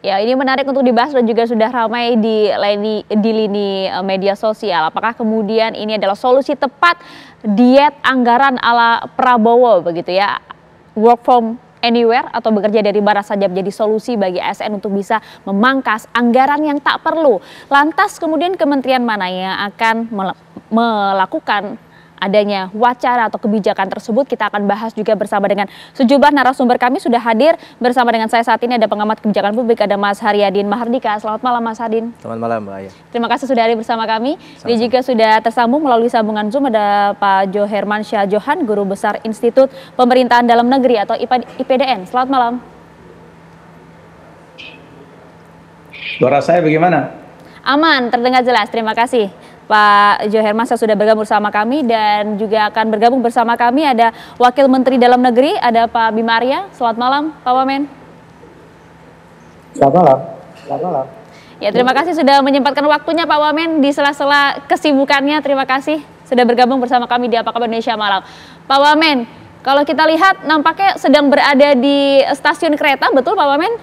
Ya, ini menarik untuk dibahas dan juga sudah ramai di lini media sosial. Apakah kemudian ini adalah solusi tepat diet anggaran ala Prabowo begitu ya? Work from anywhere atau bekerja dari mana saja menjadi solusi bagi ASN untuk bisa memangkas anggaran yang tak perlu. Lantas kemudian kementerian mana yang akan melakukan adanya wacana atau kebijakan tersebut? Kita akan bahas juga bersama dengan sejumlah narasumber. Kami sudah hadir bersama dengan saya saat ini, ada pengamat kebijakan publik, ada Mas Haryadin Mahardika. Selamat malam Mas Haryadin. Selamat malam Mbak Aya. Terima kasih sudah hadir bersama kami. Sama-sama. Dan juga sudah tersambung melalui sambungan Zoom ada Pak Johermansyah Johan, Guru Besar Institut Pemerintahan Dalam Negeri atau IPDN. Selamat malam. Suara saya bagaimana? Aman, terdengar jelas. Terima kasih. Pak Johermansyah sudah bergabung bersama kami, dan juga akan bergabung bersama kami ada Wakil Menteri Dalam Negeri, ada Pak Bima Arya. Selamat malam, Pak Wamen. Selamat malam. Selamat malam. Ya, terima kasih sudah menyempatkan waktunya Pak Wamen di sela-sela kesibukannya. Terima kasih sudah bergabung bersama kami di Apa Kabar Indonesia Malam. Pak Wamen, kalau kita lihat nampaknya sedang berada di stasiun kereta, betul Pak Wamen?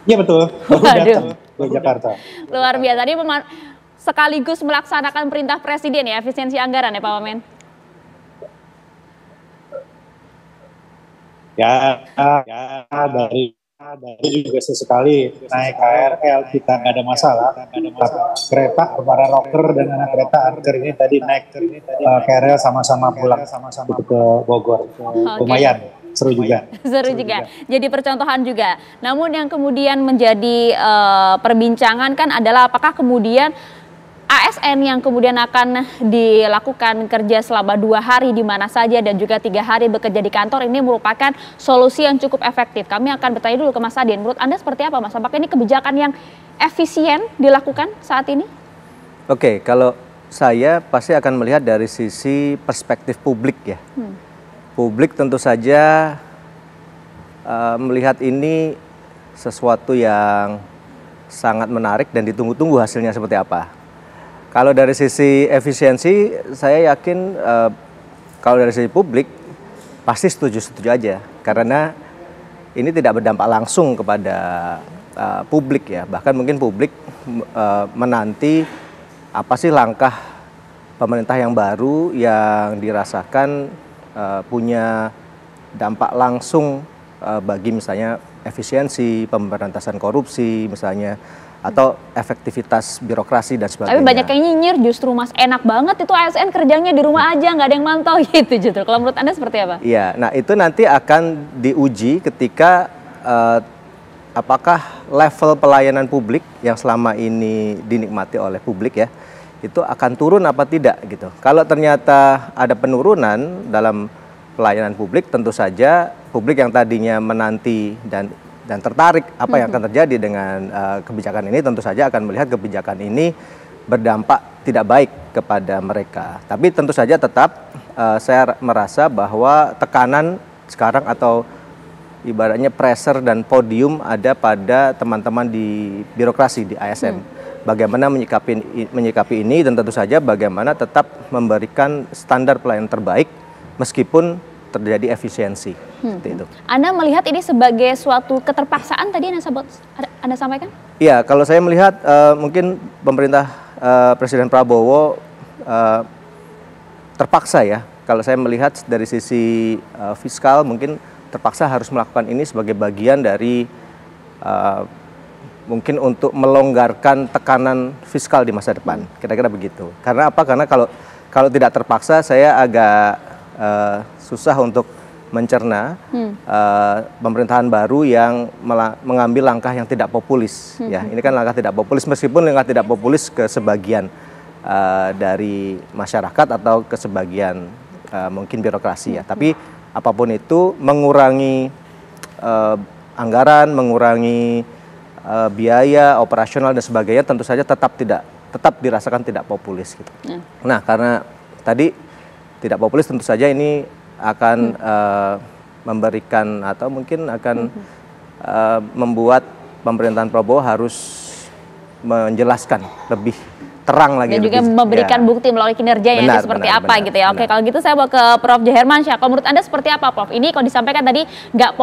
Iya betul. Waduh. Ke Jakarta. Luar biasa. Ini sekaligus melaksanakan perintah Presiden ya, efisiensi anggaran ya Pak Wamen? Ya, dari juga sesekali naik KRL kita nggak ada masalah. Kereta para rocker dan anak kereta angker ini tadi naik KRL sama-sama pulang ke Bogor. Lumayan. Seru juga. Seru juga. Jadi percontohan juga. Namun yang kemudian menjadi perbincangan kan adalah apakah kemudian ASN yang kemudian akan dilakukan kerja selama 2 hari di mana saja dan juga 3 hari bekerja di kantor ini merupakan solusi yang cukup efektif. Kami akan bertanya dulu ke Mas Adin. Menurut Anda seperti apa Mas? Apakah ini kebijakan yang efisien dilakukan saat ini? Oke, kalau saya pasti akan melihat dari sisi perspektif publik ya. Publik tentu saja melihat ini sesuatu yang sangat menarik dan ditunggu-tunggu hasilnya seperti apa. Kalau dari sisi efisiensi, saya yakin kalau dari sisi publik pasti setuju-setuju aja. Karena ini tidak berdampak langsung kepada publik ya. Bahkan mungkin publik menanti apa sih langkah pemerintah yang baru yang dirasakan punya dampak langsung bagi misalnya efisiensi, pemberantasan korupsi misalnya, atau efektivitas birokrasi dan sebagainya. Tapi banyak yang nyinyir justru Mas, enak banget itu ASN kerjanya di rumah aja, nggak ada yang mantau gitu justru. Kalau menurut Anda seperti apa? Iya, nah itu nanti akan diuji ketika apakah level pelayanan publik yang selama ini dinikmati oleh publik ya, itu akan turun apa tidak gitu. Kalau ternyata ada penurunan dalam pelayanan publik, tentu saja publik yang tadinya menanti dan tertarik apa yang akan terjadi dengan kebijakan ini, tentu saja akan melihat kebijakan ini berdampak tidak baik kepada mereka. Tapi tentu saja tetap saya merasa bahwa tekanan sekarang atau ibaratnya pressure dan podium ada pada teman-teman di birokrasi, di ASN. Bagaimana menyikapi ini, dan tentu saja bagaimana tetap memberikan standar pelayanan terbaik meskipun terjadi efisiensi. Seperti itu. Anda melihat ini sebagai suatu keterpaksaan tadi yang Anda sampaikan? Iya, kalau saya melihat mungkin pemerintah Presiden Prabowo terpaksa ya. Kalau saya melihat dari sisi fiskal mungkin terpaksa harus melakukan ini sebagai bagian dari mungkin untuk melonggarkan tekanan fiskal di masa depan. Kira-kira begitu. Karena apa? Karena kalau tidak terpaksa saya agak susah untuk mencerna pemerintahan baru yang mengambil langkah yang tidak populis. Ya, ini kan langkah tidak populis, meskipun langkah tidak populis ke sebagian dari masyarakat atau ke sebagian mungkin birokrasi ya. Tapi apapun itu mengurangi anggaran, mengurangi biaya operasional dan sebagainya, tentu saja tetap dirasakan tidak populis gitu. Nah, karena tadi tidak populis, tentu saja ini akan memberikan atau mungkin akan membuat pemerintahan Prabowo harus menjelaskan lebih terang lagi. Dan juga memberikan bukti melalui kinerjanya itu seperti apa gitu ya. Oke, kalau gitu saya mau ke Prof. Hermansyah. Kalau menurut Anda seperti apa, Prof? Ini kalau disampaikan tadi nggak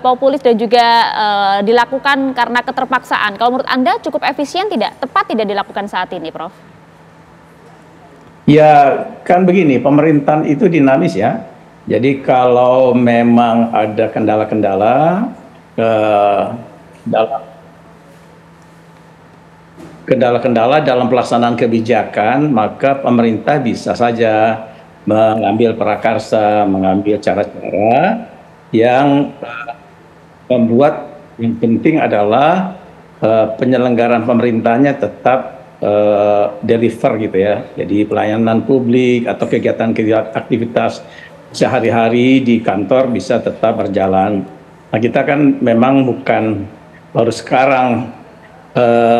populis dan juga dilakukan karena keterpaksaan. Kalau menurut Anda cukup efisien tidak? Tepat tidak dilakukan saat ini, Prof? Ya, kan begini, pemerintahan itu dinamis ya. Jadi kalau memang ada kendala-kendala dalam pelaksanaan kebijakan, maka pemerintah bisa saja mengambil prakarsa, mengambil cara-cara yang membuat yang penting adalah penyelenggaraan pemerintahnya tetap deliver gitu ya. Jadi pelayanan publik atau kegiatan-kegiatan aktivitas sehari-hari di kantor bisa tetap berjalan. Nah, kita kan memang bukan baru sekarang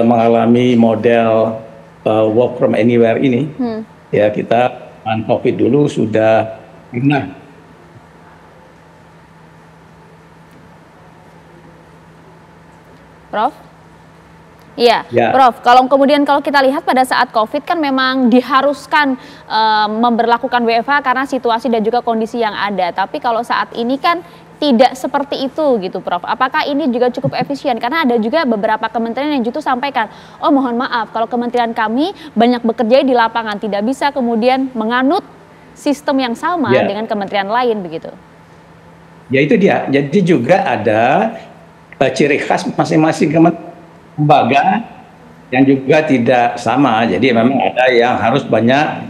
mengalami model work from anywhere ini. Ya, kita COVID dulu sudah pernah. Prof? Iya, ya. Prof. Kalau kita lihat pada saat COVID kan memang diharuskan memberlakukan WFH karena situasi dan juga kondisi yang ada. Tapi kalau saat ini kan tidak seperti itu gitu, Prof. Apakah ini juga cukup efisien? Karena ada juga beberapa kementerian yang justru sampaikan, oh mohon maaf kalau kementerian kami banyak bekerja di lapangan, tidak bisa kemudian menganut sistem yang sama dengan kementerian lain begitu. Ya itu dia. Jadi juga ada ciri khas masing-masing lembaga yang juga tidak sama. Jadi memang ada yang harus banyak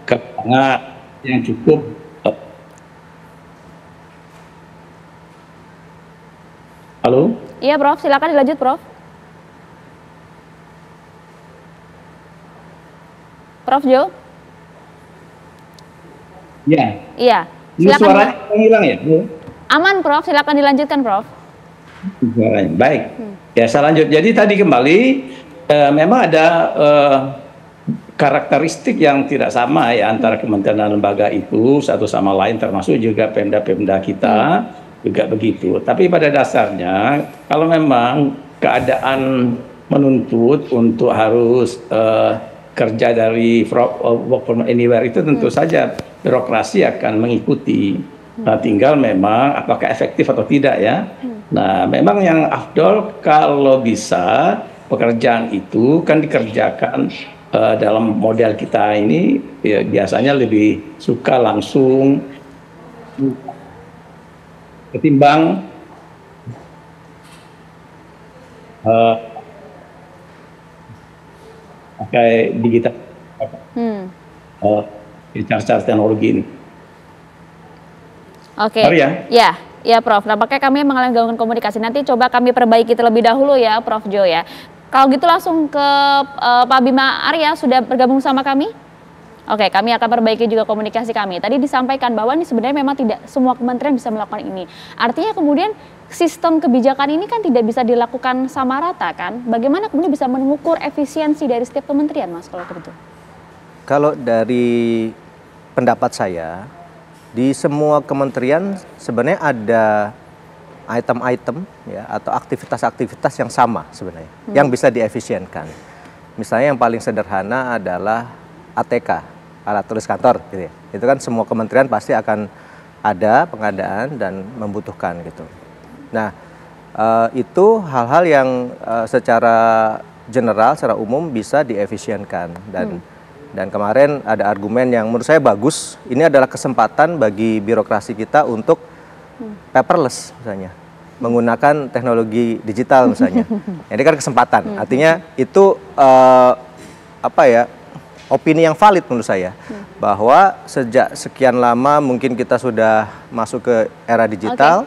kewenangan yang cukup. Halo? Iya, Prof. Silakan dilanjut, Prof. Prof. Jo? Ya. Iya. Silakan. Suaranya hilang ya? Aman, Prof. Silakan dilanjutkan, Prof. Suaranya. Baik. Ya, saya lanjut. Jadi tadi kembali memang ada karakteristik yang tidak sama ya antara kementerian dan lembaga itu satu sama lain, termasuk juga pemda-pemda kita. Juga begitu. Tapi pada dasarnya kalau memang keadaan menuntut untuk harus kerja dari work from anywhere itu tentu saja birokrasi akan mengikuti. Nah, tinggal memang apakah efektif atau tidak ya. Nah, memang yang afdol kalau bisa pekerjaan itu kan dikerjakan dalam model kita ini ya, biasanya lebih suka langsung ketimbang pakai digital, cara-cara teknologi ini. Oke, ya, Prof. Nampaknya kami mengalami gangguan komunikasi. Nanti coba kami perbaiki terlebih dahulu ya, Prof. Jo ya. Kalau gitu langsung ke Pak Bima Arya sudah bergabung sama kami. Oke, kami akan perbaiki juga komunikasi kami. Tadi disampaikan bahwa ini sebenarnya memang tidak semua kementerian bisa melakukan ini. Artinya kemudian sistem kebijakan ini kan tidak bisa dilakukan sama rata kan? Bagaimana kemudian bisa mengukur efisiensi dari setiap kementerian, Mas, kalau begitu? Kalau dari pendapat saya, di semua kementerian sebenarnya ada item-item ya atau aktivitas-aktivitas yang sama sebenarnya, yang bisa diefisienkan. Misalnya yang paling sederhana adalah ATK. Alat tulis kantor gitu ya. Itu kan semua kementerian pasti akan ada pengadaan dan membutuhkan gitu. Nah, itu hal-hal yang secara general, secara umum bisa diefisienkan dan kemarin ada argumen yang menurut saya bagus. Ini adalah kesempatan bagi birokrasi kita untuk paperless misalnya, menggunakan teknologi digital misalnya. Ini kan kesempatan. Artinya itu opini yang valid menurut saya, bahwa sejak sekian lama mungkin kita sudah masuk ke era digital,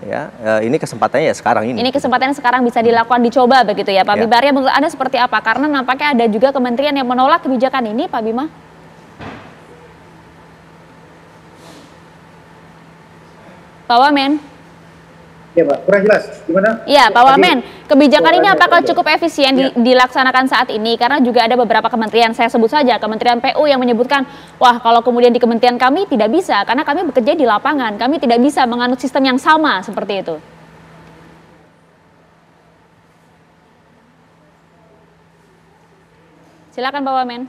ya ini kesempatannya ya sekarang ini. Ini kesempatannya sekarang bisa dilakukan, dicoba begitu ya, Pak Bima Arya. Menurut Anda seperti apa? Karena nampaknya ada juga kementerian yang menolak kebijakan ini, Pak Bima. Pak Wamen. Ya Pak, kurang jelas. Gimana? Iya Pak Wamen, kebijakan ini apakah cukup efisien dilaksanakan saat ini? Karena juga ada beberapa kementerian, saya sebut saja Kementerian PU yang menyebutkan, wah kalau kemudian di kementerian kami tidak bisa, karena kami bekerja di lapangan, kami tidak bisa menganut sistem yang sama seperti itu. Silakan Pak Wamen.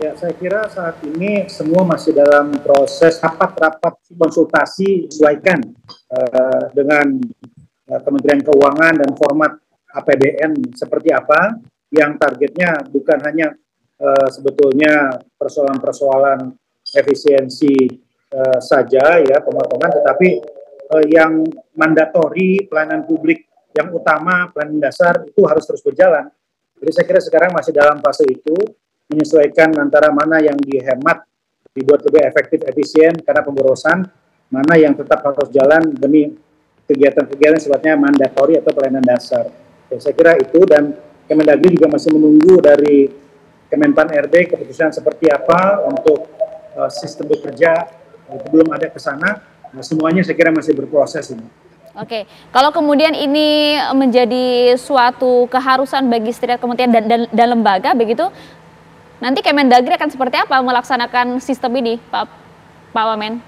Ya, saya kira saat ini semua masih dalam proses rapat-rapat konsultasi sesuaikan dengan Kementerian Keuangan dan format APBN seperti apa yang targetnya bukan hanya sebetulnya persoalan-persoalan efisiensi saja ya pemotongan, tetapi yang mandatori pelayanan publik yang utama pelayanan dasar itu harus terus berjalan. Jadi saya kira sekarang masih dalam fase itu menyesuaikan antara mana yang dihemat dibuat lebih efektif efisien karena pemborosan, mana yang tetap harus jalan demi kegiatan-kegiatan sifatnya mandatori atau pelayanan dasar. Ya, saya kira itu, dan Kemendagri juga masih menunggu dari Kemenpan RB keputusan seperti apa untuk sistem bekerja, itu belum ada ke sana. Nah, semuanya saya kira masih berproses ini. Oke, kalau kemudian ini menjadi suatu keharusan bagi setiap kementerian dan lembaga begitu, nanti Kemendagri akan seperti apa melaksanakan sistem ini, Pak Wamen?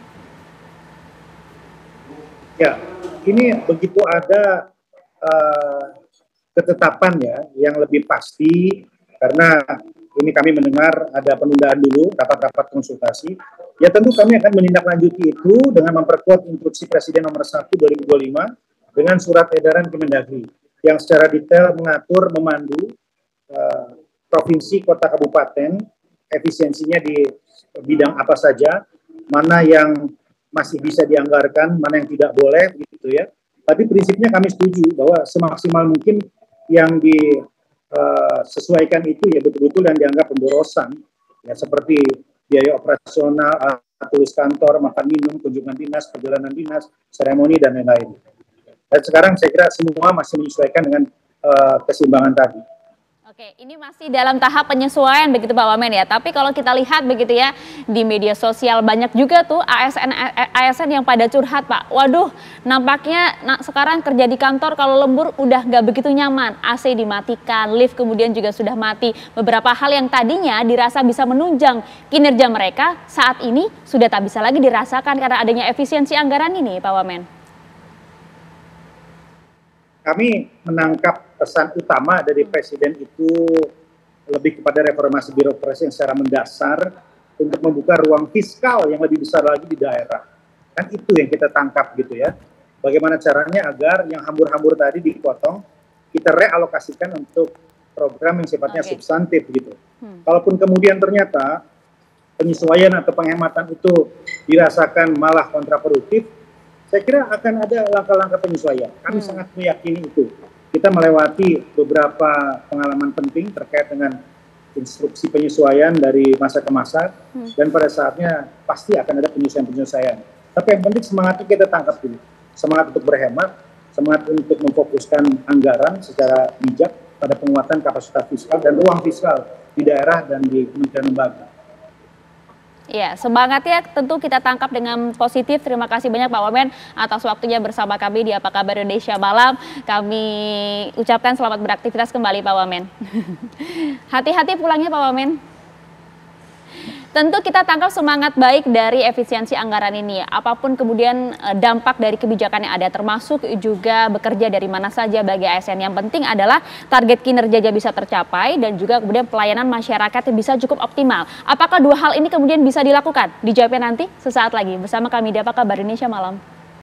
Ya, ini begitu ada ketetapan ya yang lebih pasti, karena ini kami mendengar ada penundaan dulu rapat-rapat konsultasi. Ya tentu kami akan menindaklanjuti itu dengan memperkuat instruksi Presiden nomor 1 2025 dengan surat edaran Kemendagri yang secara detail mengatur, memandu provinsi, kota, kabupaten, efisiensinya di bidang apa saja, mana yang masih bisa dianggarkan, mana yang tidak boleh, gitu ya. Tapi prinsipnya kami setuju bahwa semaksimal mungkin yang disesuaikan itu ya betul-betul yang dianggap pemborosan, ya seperti biaya operasional, tulis kantor, makan minum, kunjungan dinas, perjalanan dinas, seremoni, dan lain-lain. Dan sekarang saya kira semua masih menyesuaikan dengan keseimbangan tadi. Oke, ini masih dalam tahap penyesuaian begitu Pak Wamen ya. Tapi kalau kita lihat begitu ya di media sosial banyak juga tuh ASN yang pada curhat Pak. Waduh, nampaknya sekarang kerja di kantor kalau lembur udah nggak begitu nyaman. AC dimatikan, lift kemudian juga sudah mati. Beberapa hal yang tadinya dirasa bisa menunjang kinerja mereka saat ini sudah tak bisa lagi dirasakan karena adanya efisiensi anggaran ini Pak Wamen. Kami menangkap pesan utama dari Presiden itu lebih kepada reformasi birokrasi yang secara mendasar untuk membuka ruang fiskal yang lebih besar lagi di daerah. Kan itu yang kita tangkap gitu ya. Bagaimana caranya agar yang hambur-hambur tadi dipotong, kita realokasikan untuk program yang sifatnya substantif gitu. Kalaupun kemudian ternyata penyesuaian atau penghematan itu dirasakan malah kontraproduktif, saya kira akan ada langkah-langkah penyesuaian. Kami sangat meyakini itu. Kita melewati beberapa pengalaman penting terkait dengan instruksi penyesuaian dari masa ke masa, dan pada saatnya pasti akan ada penyesuaian-penyesuaian. Tapi yang penting semangatnya kita tangkap dulu. Semangat untuk berhemat, semangat untuk memfokuskan anggaran secara bijak pada penguatan kapasitas fiskal dan ruang fiskal di daerah dan di kementerian lembaga. Ya, semangatnya tentu kita tangkap dengan positif. Terima kasih banyak Pak Wamen atas waktunya bersama kami di Apa Kabar Indonesia Malam. Kami ucapkan selamat beraktivitas kembali Pak Wamen. Hati-hati pulangnya Pak Wamen. Tentu kita tangkap semangat baik dari efisiensi anggaran ini. Apapun kemudian dampak dari kebijakan yang ada, termasuk juga bekerja dari mana saja bagi ASN. Yang penting adalah target kinerja bisa tercapai dan juga kemudian pelayanan masyarakat bisa cukup optimal. Apakah dua hal ini kemudian bisa dilakukan? Dijawabnya nanti sesaat lagi bersama kami di Apa Kabar Indonesia Malam.